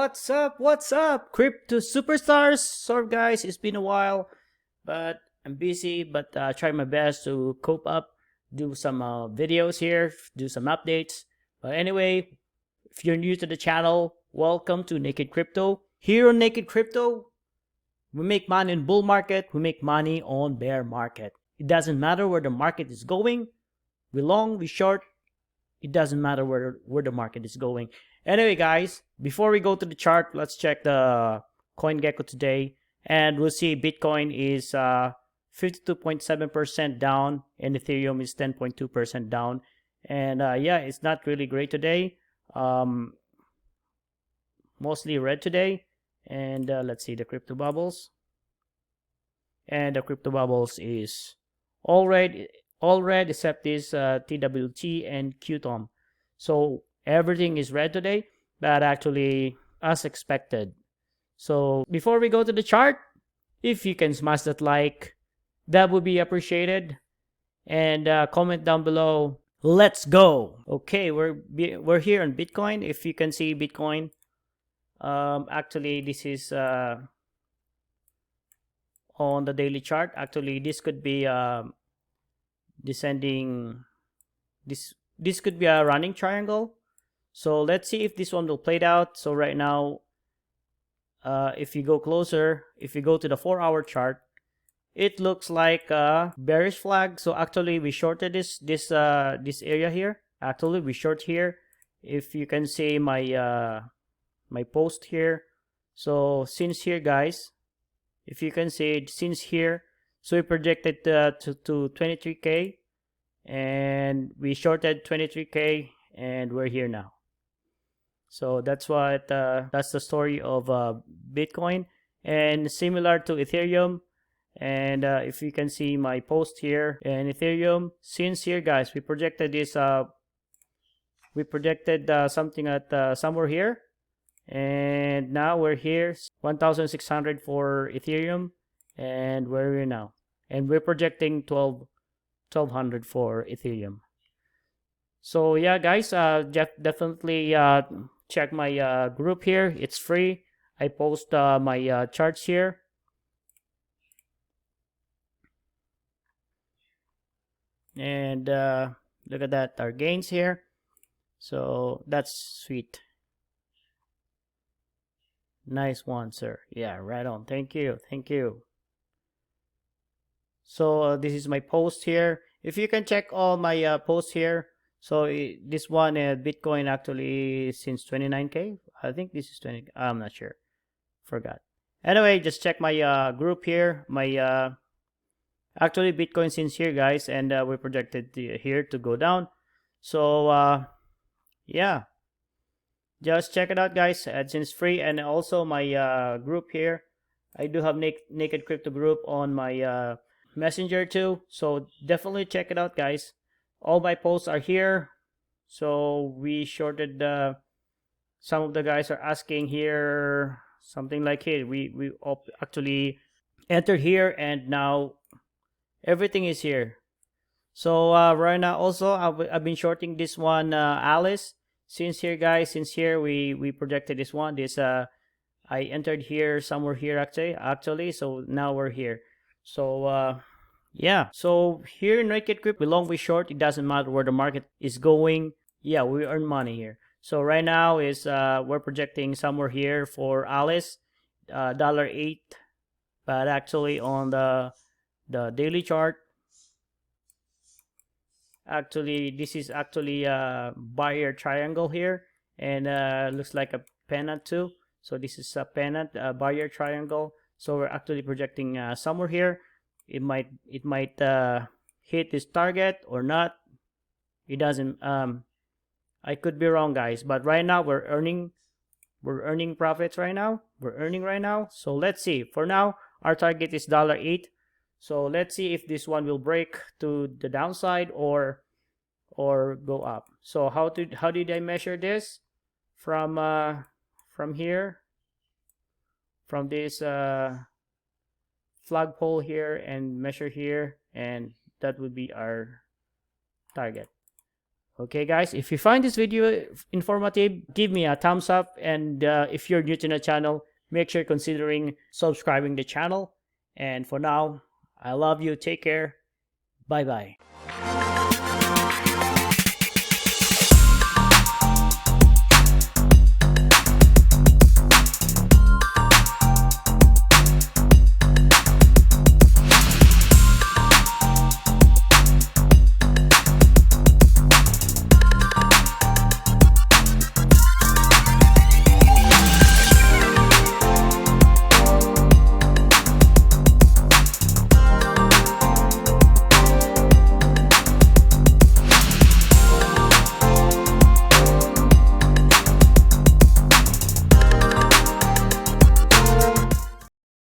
What's up? What's up? Crypto superstars. Sorry guys, it's been a while, but I'm busy, but try my best to cope up, do some videos here, do some updates. But anyway, if you're new to the channel, welcome to Naked Crypto. Here on Naked Crypto, we make money in bull market, we make money on bear market. It doesn't matter where the market is going. We long, we short, it doesn't matter where the market is going. Anyway guys, before we go to the chart, let's check the CoinGecko today, and we'll see Bitcoin is 52.7% down and Ethereum is 10.2% down. And yeah, it's not really great today. Mostly red today. And let's see the crypto bubbles. And the crypto bubbles is all red except this TWT and QTOM. So everything is red today, but actually as expected. So before we go to the chart, if you can smash that like, that would be appreciated. And comment down below. Let's go. Okay, we're here on Bitcoin. If you can see Bitcoin, actually this is on the daily chart. Actually, this could be descending. This could be a running triangle. So let's see if this one will play out. So right now, if you go closer, if you go to the 4-hour chart, it looks like a bearish flag. So actually, we shorted this area here. Actually, we short here. If you can see my my post here. So since here, guys, if you can see it, since here, so we projected to 23K, and we shorted 23K, and we're here now. So that's what that's the story of Bitcoin, and similar to Ethereum. And if you can see my post here and Ethereum, since here, guys, we projected this. We projected something at somewhere here, and now we're here, 1,600 for Ethereum, and where are we now? And we're projecting 1,200 for Ethereum. So yeah, guys, definitely check my group here. It's free. I post my charts here. And look at that, our gains here. So that's sweet. Nice one, sir. Yeah, right on. Thank you. Thank you. So this is my post here. If you can check all my posts here. So this one, Bitcoin actually since 29K. I think this is 20. I'm not sure. Forgot. Anyway, just check my group here. My actually Bitcoin since here, guys, and we projected here to go down. So yeah, just check it out, guys. AdSense free, and also my group here. I do have Naked Crypto group on my Messenger too. So definitely check it out, guys. All my posts are here. So we shorted some of the guys are asking here something like, hey, we actually entered here, and now everything is here. So right now also I've been shorting this one Alice. Since here, guys, since here we projected this one. This I entered here somewhere here actually. So now we're here. So yeah, so here in Naked Crypto, we long, we short, it doesn't matter where the market is going. Yeah, we earn money here. So right now is we're projecting somewhere here for Alice, $8, but actually on the daily chart, actually this is actually a buyer triangle here, and looks like a pennant too. So this is a pennant, buyer triangle. So we're actually projecting somewhere here. It might hit this target or not. It doesn't. I could be wrong, guys, but right now we're earning profits right now. We're earning right now. So let's see. For now, our target is $8. So let's see if this one will break to the downside or go up. So how did I measure this? From here, from this flagpole here, and measure here, and that would be our target. Okay, guys, if you find this video informative, give me a thumbs up. And if you're new to the channel, make sure considering subscribing the channel. And for now, I love you. Take care. Bye-bye.